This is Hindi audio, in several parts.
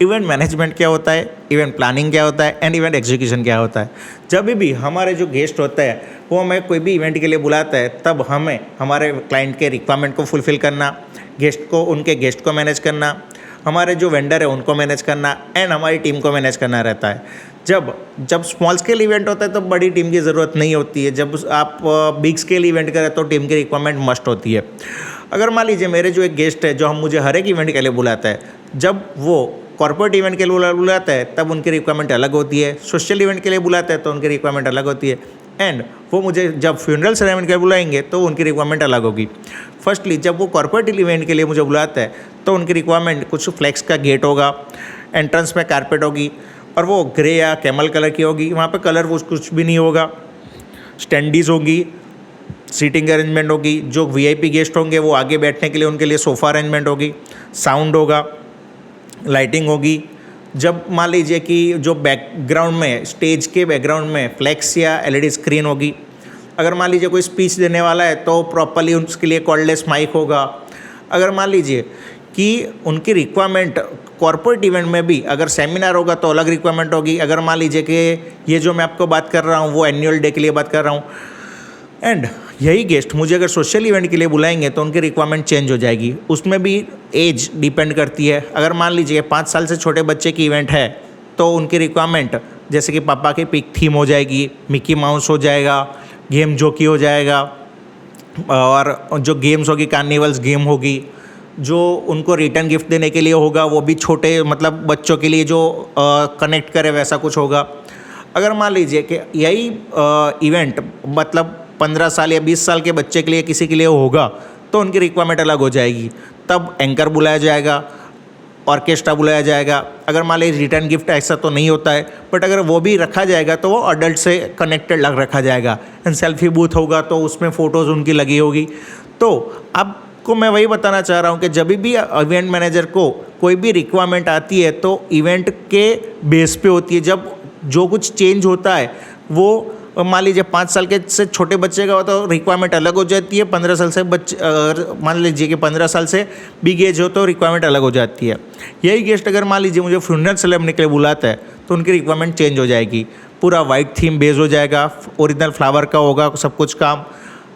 इवेंट मैनेजमेंट क्या होता है, इवेंट प्लानिंग क्या होता है एंड इवेंट एग्जीक्यूशन क्या होता है। जब भी हमारे जो गेस्ट होता है वो हमें कोई भी इवेंट के लिए बुलाता है, तब हमें हमारे क्लाइंट के रिक्वायरमेंट को फुलफ़िल करना, उनके गेस्ट को मैनेज करना, हमारे जो वेंडर है उनको मैनेज करना एंड हमारी टीम को मैनेज करना रहता है। जब स्मॉल स्केल इवेंट होता है तो बड़ी टीम की ज़रूरत नहीं होती है। जब आप बिग स्केल इवेंट करें तो टीम की रिक्वायरमेंट मस्ट होती है। अगर मान लीजिए मेरे जो एक गेस्ट है जो मुझे हर एक इवेंट के लिए बुलाता है, जब वो कॉर्पोरेट इवेंट के लिए बुलाता है तब उनकी रिक्वायरमेंट अलग होती है, सोशल इवेंट के लिए बुलाता है तो उनकी रिक्वायरमेंट अलग होती है एंड वो मुझे जब फ्यूनरल सेरेमनी के लिए बुलाएंगे तो उनकी रिक्वायरमेंट अलग होगी। फर्स्टली जब वो कॉर्पोरेट इवेंट के लिए मुझे बुलाता है तो उनकी रिक्वायरमेंट कुछ फ्लेक्स का गेट होगा, एंट्रेंस में कारपेट होगी और वो ग्रे या कैमल कलर की होगी, वहाँ पे कलर वो कुछ भी नहीं होगा, स्टैंडीज होगी, सीटिंग अरेंजमेंट होगी, जो वीआईपी गेस्ट होंगे वो आगे बैठने के लिए उनके लिए सोफ़ा अरेंजमेंट होगी, साउंड होगा, लाइटिंग होगी। जब मान लीजिए कि जो बैकग्राउंड में, स्टेज के बैकग्राउंड में फ्लैक्स या एलईडी स्क्रीन होगी। अगर मान लीजिए कोई स्पीच देने वाला है तो प्रॉपर्ली उसके लिए कॉर्डलेस माइक होगा। अगर मान लीजिए कि उनकी रिक्वायरमेंट कॉर्पोरेट इवेंट में भी अगर सेमिनार होगा तो अलग रिक्वायरमेंट होगी। अगर मान लीजिए कि ये जो मैं आपको बात कर रहा हूँ वो एनुअल डे के लिए बात कर रहा हूँ एंड यही गेस्ट मुझे अगर सोशल इवेंट के लिए बुलाएंगे तो उनकी रिक्वायरमेंट चेंज हो जाएगी। उसमें भी एज डिपेंड करती है। अगर मान लीजिए 5 साल से छोटे बच्चे की इवेंट है तो उनकी रिक्वायरमेंट जैसे कि पापा की पिक थीम हो जाएगी, मिकी माउस हो जाएगा, गेम जॉकी हो जाएगा और जो गेम्स होगी कार्निवल्स गेम होगी। जो उनको रिटर्न गिफ्ट देने के लिए होगा वो भी छोटे मतलब बच्चों के लिए जो कनेक्ट करे वैसा कुछ होगा। अगर मान लीजिए कि यही इवेंट मतलब 15 साल या 20 साल के बच्चे के लिए किसी के लिए होगा तो उनकी रिक्वायरमेंट अलग हो जाएगी। तब एंकर बुलाया जाएगा, ऑर्केस्ट्रा बुलाया जाएगा। अगर मान लीजिए रिटर्न गिफ्ट ऐसा तो नहीं होता है, बट अगर वो भी रखा जाएगा तो वो अडल्ट से कनेक्टेड लग रखा जाएगा एंड सेल्फी बूथ होगा तो उसमें फ़ोटोज़ उनकी लगी होगी। तो आपको मैं वही बताना चाह रहा हूँ कि जब भी इवेंट मैनेजर को कोई भी रिक्वायरमेंट आती है तो इवेंट के बेस पे होती है। जब जो कुछ चेंज होता है वो मान लीजिए 5 साल के से छोटे बच्चे का हो तो रिक्वायरमेंट अलग हो जाती है। 15 साल से बच्चे मान लीजिए कि 15 साल से बिग एज हो तो रिक्वायरमेंट अलग हो जाती है। यही गेस्ट अगर मान लीजिए मुझे फ्यूनरल सेरेमनी के लिए बुलाता है तो उनकी रिक्वायरमेंट चेंज हो जाएगी। पूरा वाइट थीम बेस हो जाएगा, ओरिजिनल फ्लावर का होगा सब कुछ काम,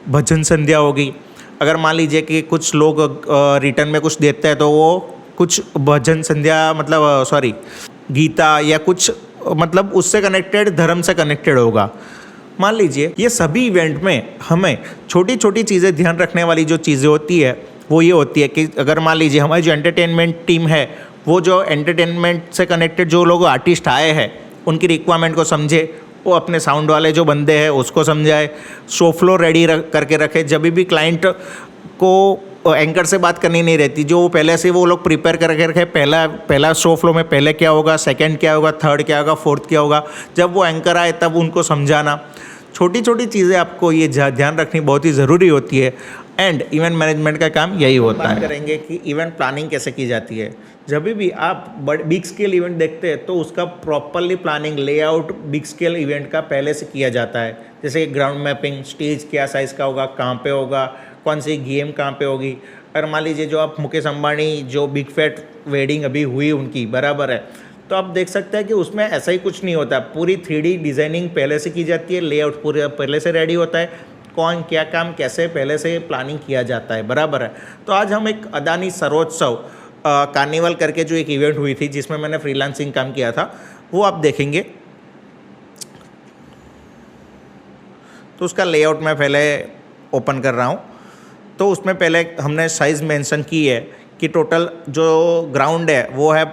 भजन संध्या होगी। अगर मान लीजिए कि कुछ लोग रिटर्न में कुछ देते हैं तो वो कुछ भजन संध्या मतलब गीता या कुछ मतलब उससे कनेक्टेड, धर्म से कनेक्टेड होगा। मान लीजिए ये सभी इवेंट में हमें छोटी छोटी चीज़ें ध्यान रखने वाली जो चीज़ें होती है वो ये होती है कि अगर मान लीजिए हमारी जो एंटरटेनमेंट टीम है वो जो एंटरटेनमेंट से कनेक्टेड जो लोग आर्टिस्ट आए हैं उनकी रिक्वायरमेंट को समझे, वो अपने साउंड वाले जो बंदे हैं उसको समझाए, शो फ्लो रेडी करके रखे। जब भी क्लाइंट को एंकर से बात करनी नहीं रहती, जो पहले से वो लोग प्रिपेयर करके रखे, पहला शो फ्लो में पहले क्या होगा, सेकंड क्या होगा, थर्ड क्या होगा, फोर्थ क्या होगा। जब वो एंकर आए तब उनको समझाना। छोटी छोटी चीज़ें आपको ये ध्यान रखनी बहुत ही ज़रूरी होती है एंड इवेंट मैनेजमेंट का काम यही होता है। करेंगे कि इवेंट प्लानिंग कैसे की जाती है। जब भी आप बिग स्केल इवेंट देखते हैं तो उसका properly planning, layout big scale event का पहले से किया जाता है। जैसे ग्राउंड मैपिंग, स्टेज क्या साइज़ का होगा, कहाँ पे होगा, कौन सी गेम कहाँ पे होगी। अगर मान लीजिए जो आप मुकेश अंबानी जो बिग फैट वेडिंग अभी हुई उनकी बराबर है, तो आप देख सकते हैं कि उसमें ऐसा ही कुछ नहीं होता। पूरी 3D डिज़ाइनिंग पहले से की जाती है, लेआउट पूरे पहले से रेडी होता है, कौन क्या काम कैसे पहले से प्लानिंग किया जाता है, बराबर है। तो आज हम एक अदानी सर्वोत्सव कार्निवल करके जो एक इवेंट हुई थी जिसमें मैंने फ्रीलांसिंग काम किया था वो आप देखेंगे। तो उसका लेआउट मैं पहले ओपन कर रहा हूँ। तो उसमें पहले हमने साइज़ मेंशन की है कि टोटल जो ग्राउंड है वो है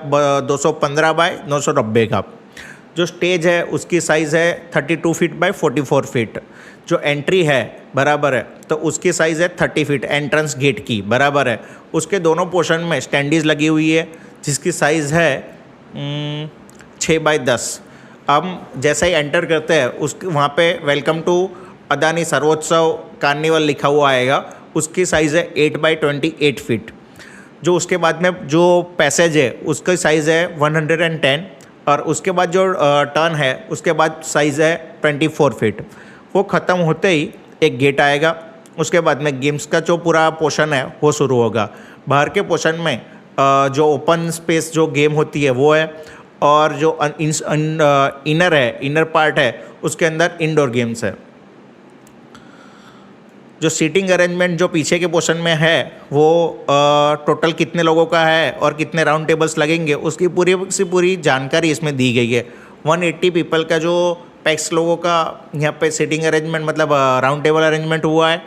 215 बाय 990 का। जो स्टेज है उसकी साइज़ है 32 फीट बाय 44 फीट। जो एंट्री है बराबर है तो उसकी साइज़ है 30 फीट एंट्रेंस गेट की, बराबर है। उसके दोनों पोर्शन में स्टैंडीज लगी हुई है जिसकी साइज़ है 6 बाय 10। हम जैसे ही एंटर करते हैं वहाँ पे वेलकम टू अदानी सर्वोत्सव कार्निवल लिखा हुआ आएगा। उसकी साइज़ है 8 बाय 28 फीट। जो उसके बाद में जो पैसेज है उसका साइज़ है 110 और उसके बाद जो टर्न है उसके बाद साइज़ है 24 फीट। वो ख़त्म होते ही एक गेट आएगा। उसके बाद में गेम्स का जो पूरा पोर्शन है वो शुरू होगा। बाहर के पोर्शन में जो ओपन स्पेस जो गेम होती है वो है, और जो इनर है, इनर पार्ट है, उसके अंदर इंडोर गेम्स है। जो सीटिंग अरेंजमेंट जो पीछे के पोर्शन में है वो टोटल कितने लोगों का है और कितने राउंड टेबल्स लगेंगे उसकी पूरी से पूरी जानकारी इसमें दी गई है। 180 पीपल का जो पैक्स लोगों का यहाँ पे सीटिंग अरेंजमेंट मतलब राउंड टेबल अरेंजमेंट हुआ है,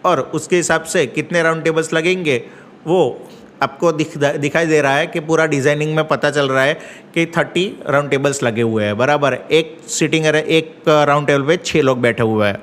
और उसके हिसाब से कितने राउंड टेबल्स लगेंगे वो आपको दिखाई दे रहा है कि पूरा डिज़ाइनिंग में पता चल रहा है कि 30 राउंड टेबल्स लगे हुए हैं बराबर। एक राउंड टेबल पे 6 लोग बैठे हुए हैं।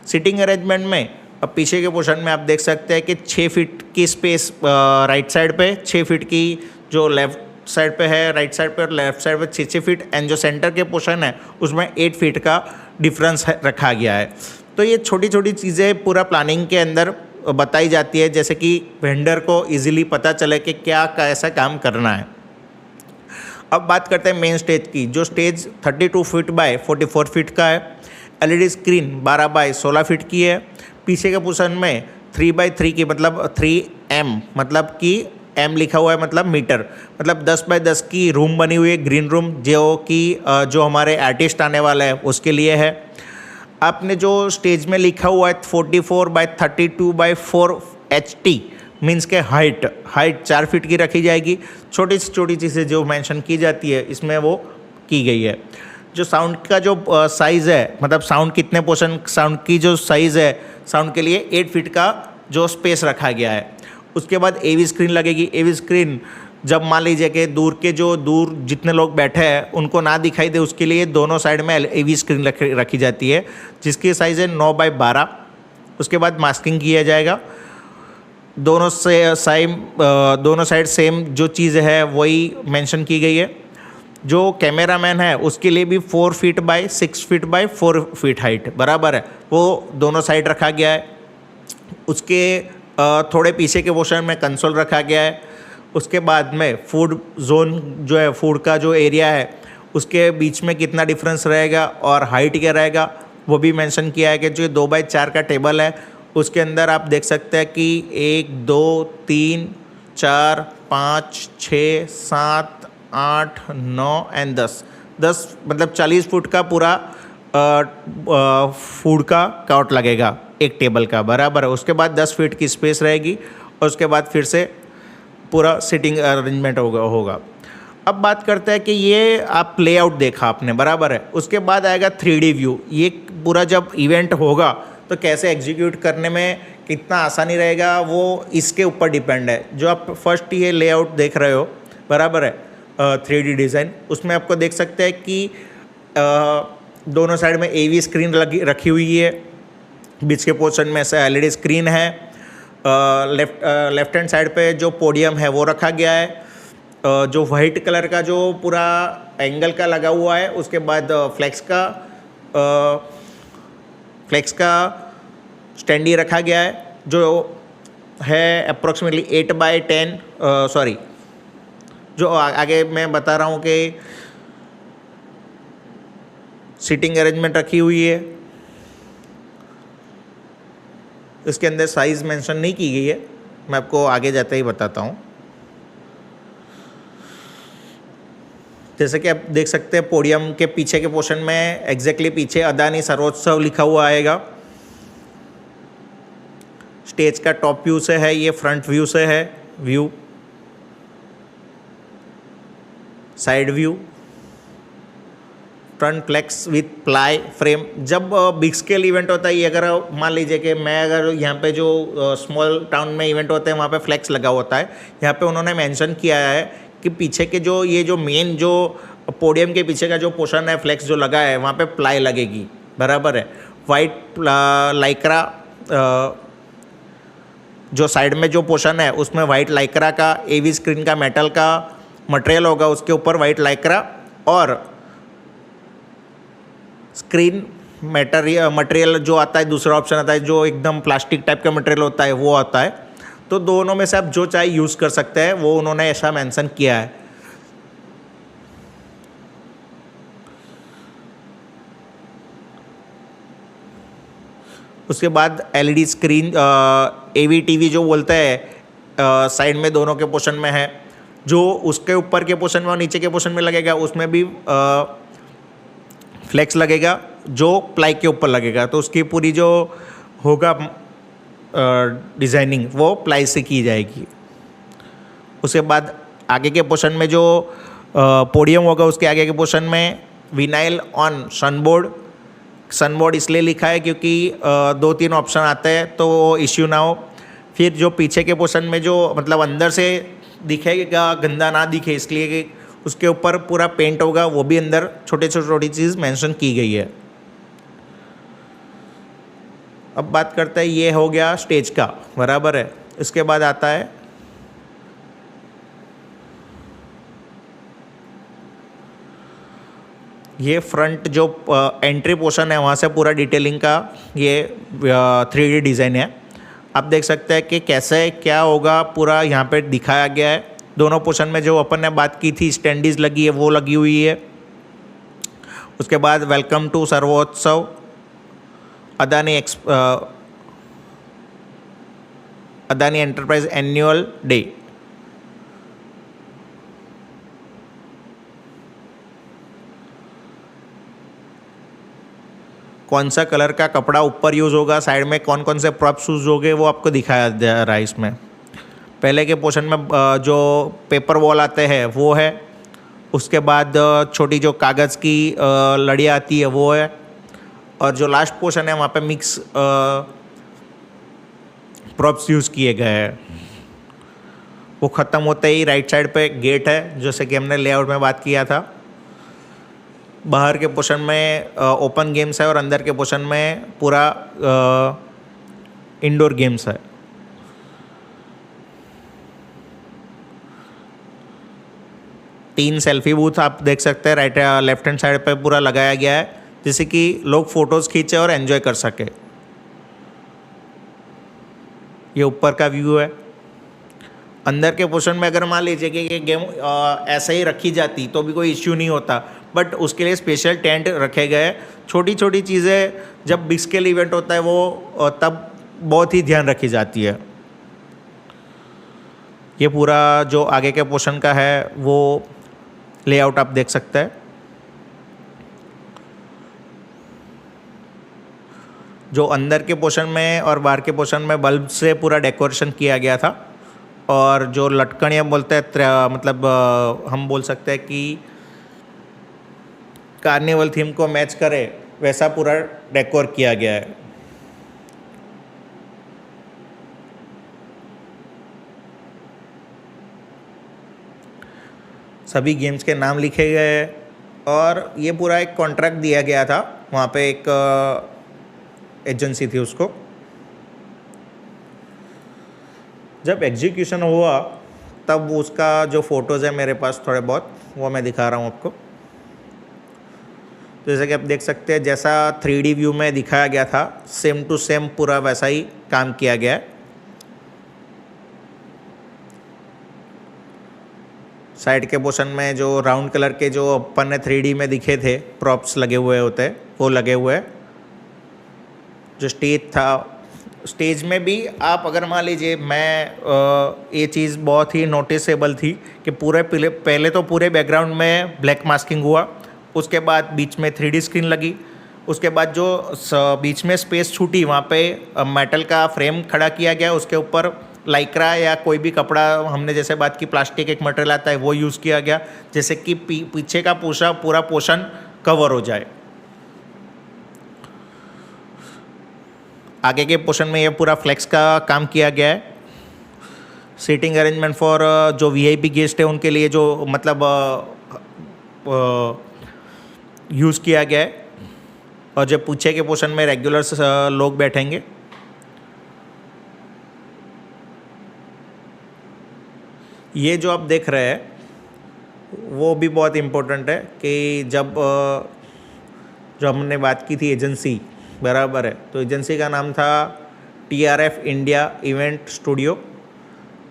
सीटिंग अरेंजमेंट में अब पीछे के पोर्शन में आप देख सकते हैं कि 6 फीट की स्पेस राइट साइड पे, 6 फीट की जो लेफ्ट साइड पे है, राइट साइड पे और लेफ्ट साइड पे 6 फीट, एंड जो सेंटर के पोर्शन है उसमें 8 फीट का डिफरेंस रखा गया है। तो ये छोटी छोटी चीज़ें पूरा प्लानिंग के अंदर बताई जाती है, जैसे कि वेंडर को इजीली पता चले कि क्या कैसा काम करना है। अब बात करते हैं मेन स्टेज की। जो स्टेज 32 फीट बाय 44 फीट का है, एलईडी स्क्रीन 12 बाय 16 फीट की है। पीछे के पोर्शन में 3 बाय 3 की मतलब 3M मतलब कि M लिखा हुआ है मतलब मीटर, मतलब 10 बाय 10 की रूम बनी हुई है, ग्रीन रूम, जो कि जो हमारे आर्टिस्ट आने वाला है उसके लिए है। आपने जो स्टेज में लिखा हुआ है 44 बाय 32 बाय 4 HT मीन्स के हाइट 4 फीट की रखी जाएगी। छोटी से छोटी चीज़ें जो मेंशन की जाती है इसमें वो की गई है। जो साउंड का जो साइज़ है, मतलब साउंड कितने पोर्शन साउंड की जो साइज़ है, साउंड के लिए 8 फीट का जो स्पेस रखा गया है। उसके बाद AV स्क्रीन लगेगी। AV स्क्रीन जब मान लीजिए कि दूर जितने लोग बैठे हैं उनको ना दिखाई दे, उसके लिए दोनों साइड में AV स्क्रीन रखी जाती है, जिसकी साइज़ है 9 बाय 12। उसके बाद मास्किंग किया जाएगा। दोनों साइड सेम जो चीज़ है वही मेंशन की गई है। जो कैमरामैन है उसके लिए भी 4 feet by 6 feet by 4 feet height बराबर है, वो दोनों साइड रखा गया है। उसके थोड़े पीछे के पोर्शन में कंसोल रखा गया है। उसके बाद में फूड जोन जो है, फूड का जो एरिया है उसके बीच में कितना डिफरेंस रहेगा और हाइट क्या रहेगा वो भी मेंशन किया है। कि जो 2 बाय 4 का टेबल है उसके अंदर आप देख सकते हैं कि 1 2 3 4 5 6 7 8 9 एंड 10 मतलब 40 फुट का पूरा फूड का काउंट लगेगा एक टेबल का बराबर है। उसके बाद 10 फीट की स्पेस रहेगी और उसके बाद फिर से पूरा सीटिंग अरेंजमेंट होगा। अब बात करते हैं कि ये आप लेआउट देखा आपने बराबर है, उसके बाद आएगा 3D व्यू। ये पूरा जब इवेंट होगा तो कैसे एग्जीक्यूट करने में कितना आसानी रहेगा वो इसके ऊपर डिपेंड है। जो आप फर्स्ट ये लेआउट देख रहे हो बराबर है 3D डिज़ाइन, उसमें आपको देख सकते हैं कि दोनों साइड में AV स्क्रीन रखी हुई है, बीच के पोर्शन में से LED स्क्रीन है, लेफ्ट हैंड साइड पे जो पोडियम है वो रखा गया है। जो वाइट कलर का जो पूरा एंगल का लगा हुआ है, उसके बाद फ्लेक्स का स्टैंडी रखा गया है जो है अप्रोक्सीमेटली 8 बाय 10 सॉरी जो आगे मैं बता रहा हूँ कि सीटिंग अरेंजमेंट रखी हुई है। इसके अंदर साइज़ मेंशन नहीं की गई है, मैं आपको आगे जाते ही बताता हूँ। जैसे कि आप देख सकते हैं पोडियम के पीछे के पोर्शन में एग्जैक्टली पीछे अदानी सर्वोत्सव लिखा हुआ आएगा। स्टेज का टॉप व्यू से है, ये फ्रंट व्यू से है view, side view, front flex with ply frame. जब बिग स्केल इवेंट होता है, ये अगर मान लीजिए कि मैं अगर यहाँ पे जो स्मॉल टाउन में इवेंट होते हैं वहाँ पे फ्लेक्स लगा होता है, यहाँ पे उन्होंने मेंशन किया है कि पीछे के जो ये जो मेन जो पोडियम के पीछे का जो पोर्शन है फ्लेक्स जो लगा है वहाँ पे प्लाई लगेगी बराबर है। वाइट लाइक्रा जो साइड में जो पोर्शन है उसमें वाइट लाइक्रा का AV स्क्रीन का मेटल का मटेरियल होगा, उसके ऊपर वाइट लाइक्रा और स्क्रीन मटेरियल जो आता है, दूसरा ऑप्शन आता है जो एकदम प्लास्टिक टाइप का मटेरियल होता है वो आता है। तो दोनों में से आप जो चाहे यूज़ कर सकते हैं, वो उन्होंने ऐसा मेंशन किया है। उसके बाद LED स्क्रीन AV TV जो बोलते हैं साइड में दोनों के पोर्शन में है। जो उसके ऊपर के पोर्शन में और नीचे के पोर्शन में लगेगा उसमें भी फ्लेक्स लगेगा जो प्लाई के ऊपर लगेगा। तो उसकी पूरी जो होगा डिज़ाइनिंग वो प्लाई से की जाएगी। उसके बाद आगे के पोर्शन में जो पोडियम होगा उसके आगे के पोर्शन में विनाइल ऑन सनबोर्ड। सनबोर्ड इसलिए लिखा है क्योंकि 2-3 ऑप्शन आते हैं तो इश्यू ना हो। फिर जो पीछे के पोर्शन में जो मतलब अंदर से दिखेगा गंदा ना दिखे इसलिए कि उसके ऊपर पूरा पेंट होगा, वो भी अंदर छोटी चीज़ मेंशन की गई है। अब बात करते हैं, ये हो गया स्टेज का, बराबर है। इसके बाद आता है ये फ्रंट जो एंट्री पोर्शन है वहाँ से पूरा डिटेलिंग का ये 3D डिज़ाइन है। आप देख सकते हैं कि कैसे क्या होगा पूरा यहाँ पे दिखाया गया है। दोनों पोर्शन में जो अपन ने बात की थी स्टैंडीज लगी है वो लगी हुई है। उसके बाद welcome to Sarvotsav Adani enterprise annual day. कौन सा कलर का कपड़ा ऊपर यूज़ होगा, साइड में कौन कौन से प्रॉप्स यूज़ होंगे वो आपको दिखाया जा रहा है इसमें। पहले के पोर्शन में जो पेपर वॉल आते हैं वो है। उसके बाद छोटी जो कागज़ की लड़ियाँ आती है वो है। और जो लास्ट पोर्शन है वहाँ पे मिक्स प्रॉप्स यूज़ किए गए हैं। वो ख़त्म होते ही राइट साइड पे गेट है, जैसे कि हमने लेआउट में बात किया था। बाहर के पोर्शन में ओपन गेम्स है और अंदर के पोर्शन में पूरा इंडोर गेम्स है। तीन सेल्फी बूथ आप देख सकते हैं राइट लेफ्ट हैंड साइड पे पूरा लगाया गया है, जिससे कि लोग फोटोज़ खींचे और एंजॉय कर सके। ये ऊपर का व्यू है। अंदर के पोर्शन में अगर मान लीजिए कि ये गेम ऐसे ही रखी जाती तो भी कोई इश्यू नहीं होता, बट उसके लिए स्पेशल टेंट रखे गए। छोटी छोटी चीज़ें जब बिग स्केल इवेंट होता है वो तब बहुत ही ध्यान रखी जाती है। ये पूरा जो आगे के पोर्शन का है वो लेआउट आप देख सकते हैं। जो अंदर के पोर्शन में और बाहर के पोर्शन में बल्ब से पूरा डेकोरेशन किया गया था। और जो लटकनियाँ बोलते हैं मतलब हम बोल सकते हैं कि कार्निवल थीम को मैच करे वैसा पूरा डेकोर किया गया है। सभी गेम्स के नाम लिखे गए हैं और ये पूरा एक कॉन्ट्रैक्ट दिया गया था। वहाँ पे एक एजेंसी थी, उसको जब एग्जीक्यूशन हुआ तब उसका जो फ़ोटोज़ है मेरे पास थोड़े बहुत, वो मैं दिखा रहा हूँ आपको। जैसे कि आप देख सकते हैं जैसा 3D व्यू में दिखाया गया था सेम टू सेम पूरा वैसा ही काम किया गया है। साइड के पोर्शन में जो राउंड कलर के जो अपन ने 3D में दिखे थे प्रॉप्स लगे हुए होते वो लगे हुए। जो स्टेज था, स्टेज में भी आप अगर मान लीजिए ये चीज़ बहुत ही नोटिसेबल थी कि पहले तो पूरे बैकग्राउंड में ब्लैक मास्किंग हुआ। उसके बाद बीच में 3D स्क्रीन लगी। उसके बाद जो बीच में स्पेस छूटी वहाँ पे मेटल का फ्रेम खड़ा किया गया। उसके ऊपर लाइक्रा या कोई भी कपड़ा, हमने जैसे बात की प्लास्टिक एक मटेरियल आता है वो यूज़ किया गया, जैसे कि पीछे का पूरा पोर्शन कवर हो जाए। आगे के पोर्शन में ये पूरा फ्लेक्स का काम किया गया है। सीटिंग अरेंजमेंट फॉर जो VIP गेस्ट है उनके लिए जो मतलब यूज़ किया गया है। और जब पीछे के पोर्शन में रेगुलर लोग बैठेंगे। ये जो आप देख रहे हैं वो भी बहुत इम्पोर्टेंट है कि जब जो हमने बात की थी एजेंसी, बराबर है, तो एजेंसी का नाम था TRF इंडिया इवेंट स्टूडियो,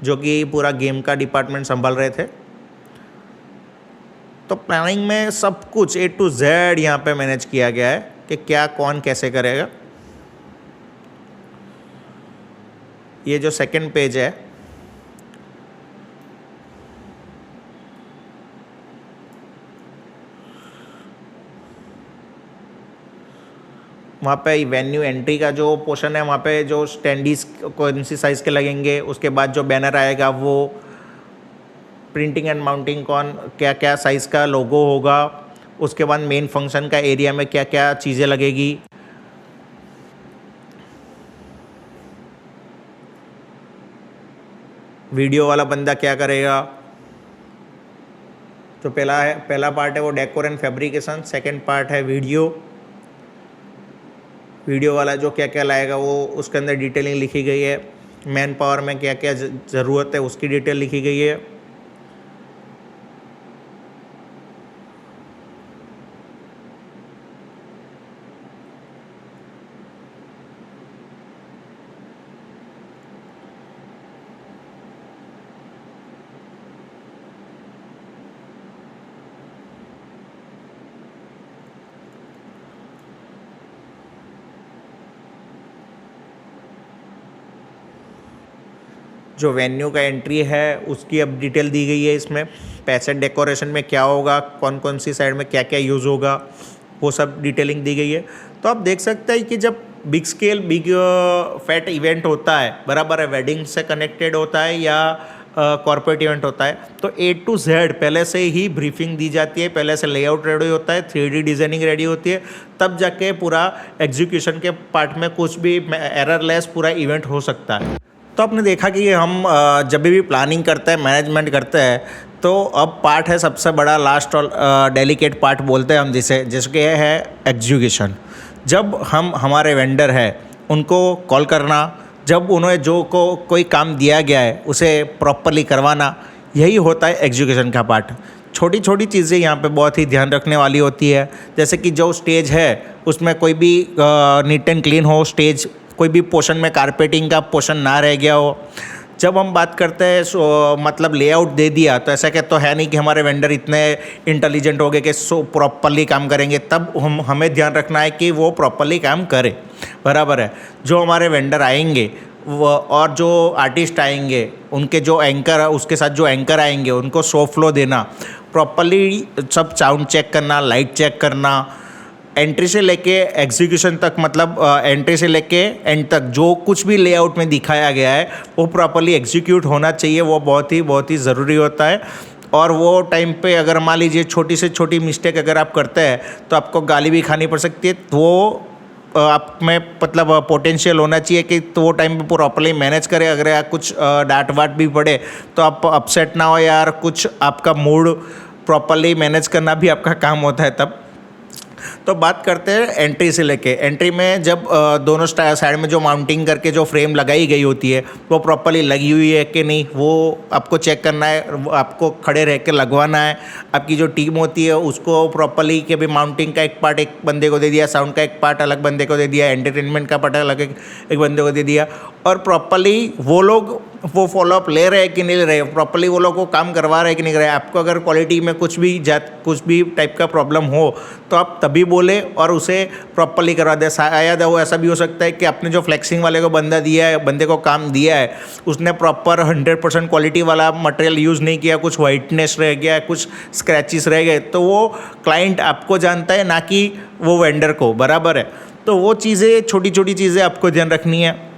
जो कि पूरा गेम का डिपार्टमेंट संभाल रहे थे। तो प्लानिंग में सब कुछ A to Z यहाँ पे मैनेज किया गया है कि क्या कौन कैसे करेगा। ये जो सेकंड पेज है वहाँ पे वेन्यू एंट्री का जो पोर्शन है वहाँ पे जो स्टैंडीज कौन सी साइज़ के लगेंगे, उसके बाद जो बैनर आएगा वो प्रिंटिंग एंड माउंटिंग कौन क्या क्या साइज़ का लोगो होगा, उसके बाद मेन फंक्शन का एरिया में क्या क्या चीज़ें लगेगी, वीडियो वाला बंदा क्या करेगा। जो पहला पार्ट है वो decor and fabrication, second part है वीडियो वाला जो क्या क्या लाएगा वो उसके अंदर डिटेलिंग लिखी गई है। मैन पावर में क्या क्या ज़रूरत है उसकी डिटेल लिखी गई है। जो वेन्यू का एंट्री है उसकी अब डिटेल दी गई है इसमें। पैसेज डेकोरेशन में क्या होगा, कौन कौन सी साइड में क्या क्या यूज़ होगा, वो सब डिटेलिंग दी गई है। तो आप देख सकते हैं कि जब big scale big fat event होता है, बराबर है, वेडिंग से कनेक्टेड होता है या कॉर्पोरेट इवेंट होता है, तो A to Z पहले से ही ब्रीफिंग दी जाती है, पहले से लेआउट रेडी होता है, 3D डिज़ाइनिंग रेडी होती है, तब जाके पूरा एग्जीक्यूशन के पार्ट में कुछ भी एररलेस पूरा इवेंट हो सकता है। तो आपने देखा कि हम जब भी प्लानिंग करते हैं, मैनेजमेंट करते हैं, तो अब पार्ट है सबसे बड़ा, लास्ट और डेलिकेट पार्ट बोलते हैं हम जैसे कि है एग्जीक्यूशन। जब हम हमारे वेंडर है उनको कॉल करना, जब उन्हें कोई काम दिया गया है उसे प्रॉपरली करवाना, यही होता है एग्जीक्यूशन का पार्ट। छोटी छोटी चीज़ें यहाँ पे बहुत ही ध्यान रखने वाली होती है, जैसे कि जो स्टेज है उसमें कोई भी नीट एंड क्लीन हो, स्टेज कोई भी पोर्शन में कारपेटिंग का पोर्शन ना रह गया हो। जब हम बात करते हैं मतलब लेआउट दे दिया, तो ऐसा क्या तो है नहीं कि हमारे वेंडर इतने इंटेलिजेंट हो गए कि प्रॉपरली काम करेंगे, तब हमें ध्यान रखना है कि वो प्रॉपरली काम करे, बराबर है। जो हमारे वेंडर आएंगे वो और जो आर्टिस्ट आएंगे उनके जो एंकर, उसके साथ जो एंकर आएंगे उनको शो फ्लो देना, प्रॉपरली सब साउंड चेक करना, लाइट चेक करना, एंट्री से लेके एग्जीक्यूशन तक, मतलब एंट्री से लेके एंड तक जो कुछ भी लेआउट में दिखाया गया है वो प्रॉपरली एग्जीक्यूट होना चाहिए। वो बहुत ही ज़रूरी होता है। और वो टाइम पे अगर मान लीजिए छोटी से छोटी मिस्टेक अगर आप करते हैं तो आपको गाली भी खानी पड़ सकती है। तो वो आप में मतलब पोटेंशियल होना चाहिए कि तो वो टाइम पे प्रॉपरली मैनेज करें। अगर कुछ डांट वाट भी पड़े तो आप अपसेट ना हो यार, कुछ आपका मूड प्रॉपरली मैनेज करना भी आपका काम होता है तब। तो बात करते हैं एंट्री से लेके। एंट्री में जब दोनों साइड में जो माउंटिंग करके जो फ्रेम लगाई गई होती है वो प्रॉपरली लगी हुई है कि नहीं, वो आपको चेक करना है, वो आपको खड़े रह के लगवाना है। आपकी जो टीम होती है उसको प्रॉपरली कि भाई माउंटिंग का एक पार्ट एक बंदे को दे दिया, साउंड का एक पार्ट अलग बंदे को दे दिया, एंटरटेनमेंट का पार्ट अलग एक बंदे को दे दिया, और प्रॉपरली वो लोग वो फॉलोअप ले रहे हैं कि नहीं ले रहे, प्रॉपरली वो लोग को काम करवा रहे हैं कि नहीं कर रहे। आपको अगर क्वालिटी में कुछ भी टाइप का प्रॉब्लम हो तो आप तभी बोले और उसे प्रॉपरली करवा दे। शायद वो ऐसा भी हो सकता है कि आपने जो फ्लेक्सिंग वाले को बंदे को काम दिया है उसने प्रॉपर 100% क्वालिटी वाला मटेरियल यूज़ नहीं किया, कुछ वाइटनेस रह गया, कुछ स्क्रैचेस रह गए, तो वो क्लाइंट आपको जानता है ना कि वो वेंडर को, बराबर है। तो वो चीज़ें, छोटी छोटी चीज़ें आपको ध्यान रखनी है।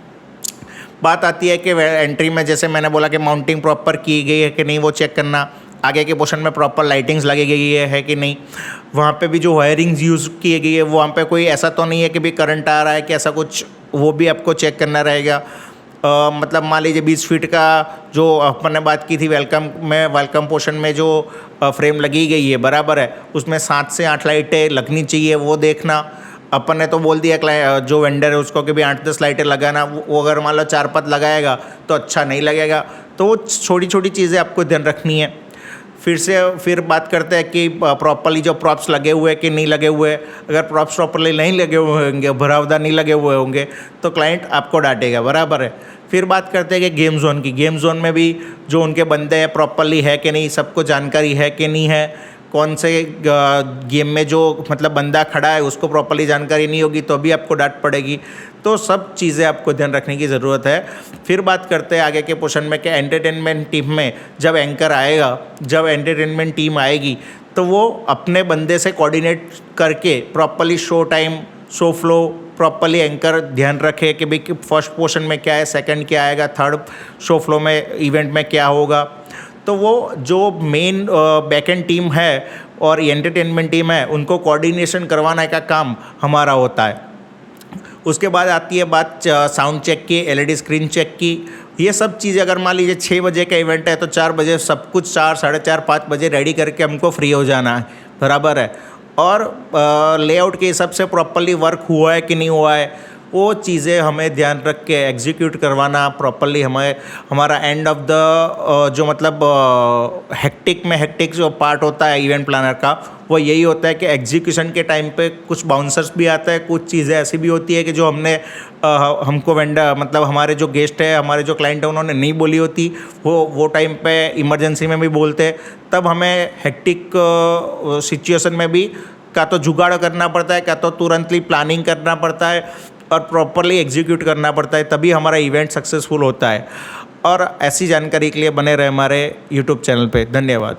बात आती है कि एंट्री में जैसे मैंने बोला कि माउंटिंग प्रॉपर की गई है कि नहीं वो चेक करना, आगे के पोर्शन में प्रॉपर लाइटिंग्स लगी गई है कि नहीं, वहाँ पे भी जो वायरिंग्स यूज़ की गई है वो वहाँ पे कोई ऐसा तो नहीं है कि भी करंट आ रहा है कि ऐसा कुछ, वो भी आपको चेक करना रहेगा। मतलब मान लीजिए 20 फीट का जो अपन ने बात की थी वेलकम पोर्शन में जो फ्रेम लगी गई है, बराबर है, उसमें 7 से 8 लाइटें लगनी चाहिए, वो देखना। अपन ने तो बोल दिया जो वेंडर है उसको कि भी 8-10 लाइटें लगाना, वो अगर मान लो 4-5 लगाएगा तो अच्छा नहीं लगेगा। तो वो छोटी छोटी चीज़ें आपको ध्यान रखनी है। फिर बात करते हैं कि प्रॉपरली जो प्रॉप्स लगे हुए कि नहीं लगे हुए। अगर प्रॉप्स प्रॉपरली नहीं लगे हुए होंगे, भरावदार नहीं लगे हुए होंगे, तो क्लाइंट आपको डांटेगा, बराबर है। फिर बात करते हैं कि गेम जोन की। गेम जोन में भी जो उनके बंदे हैं प्रॉपरली है कि नहीं, सबको जानकारी है कि नहीं है, कौन से गेम में जो मतलब बंदा खड़ा है उसको प्रॉपरली जानकारी नहीं होगी तो भी आपको डांट पड़ेगी। तो सब चीज़ें आपको ध्यान रखने की ज़रूरत है। फिर बात करते हैं आगे के पोर्शन में कि एंटरटेनमेंट टीम में जब एंकर आएगा, जब एंटरटेनमेंट टीम आएगी तो वो अपने बंदे से कोऑर्डिनेट करके properly show time, show flow properly anchor ध्यान रखे कि भाई फर्स्ट पोर्शन में क्या है, सेकंड क्या आएगा, थर्ड शो फ्लो में इवेंट में क्या होगा। तो वो जो मेन बैकएंड टीम है और एंटरटेनमेंट टीम है, उनको कोऑर्डिनेशन करवाने का काम हमारा होता है। उसके बाद आती है बात साउंड चेक की, एलईडी स्क्रीन चेक की। ये सब चीज़ें अगर मान लीजिए 6 बजे का इवेंट है तो 4 बजे सब कुछ 4, साढ़े 4, 5 बजे रेडी करके हमको फ्री हो जाना है, बराबर है। और लेआउट के हिसाब से प्रॉपरली वर्क हुआ है कि नहीं हुआ है, वो चीज़ें हमें ध्यान रख के एग्जीक्यूट करवाना प्रॉपरली। हमारा एंड ऑफ द जो मतलब हेक्टिक जो पार्ट होता है इवेंट प्लानर का, वो यही होता है कि एग्जीक्यूशन के टाइम पे कुछ बाउंसर्स भी आते हैं, कुछ चीज़ें ऐसी भी होती है कि जो हमको वेंडर मतलब हमारे जो गेस्ट है, हमारे जो क्लाइंट है, उन्होंने नहीं बोली होती, वो टाइम पे इमरजेंसी में भी बोलते हैं। तब हमें हेक्टिक सिचुएशन में भी क्या तो जुगाड़ करना पड़ता है, क्या तो तुरंतली प्लानिंग करना पड़ता है और प्रॉपरली एग्जीक्यूट करना पड़ता है, तभी हमारा इवेंट सक्सेसफुल होता है। और ऐसी जानकारी के लिए बने रहे हमारे यूट्यूब चैनल पे। धन्यवाद।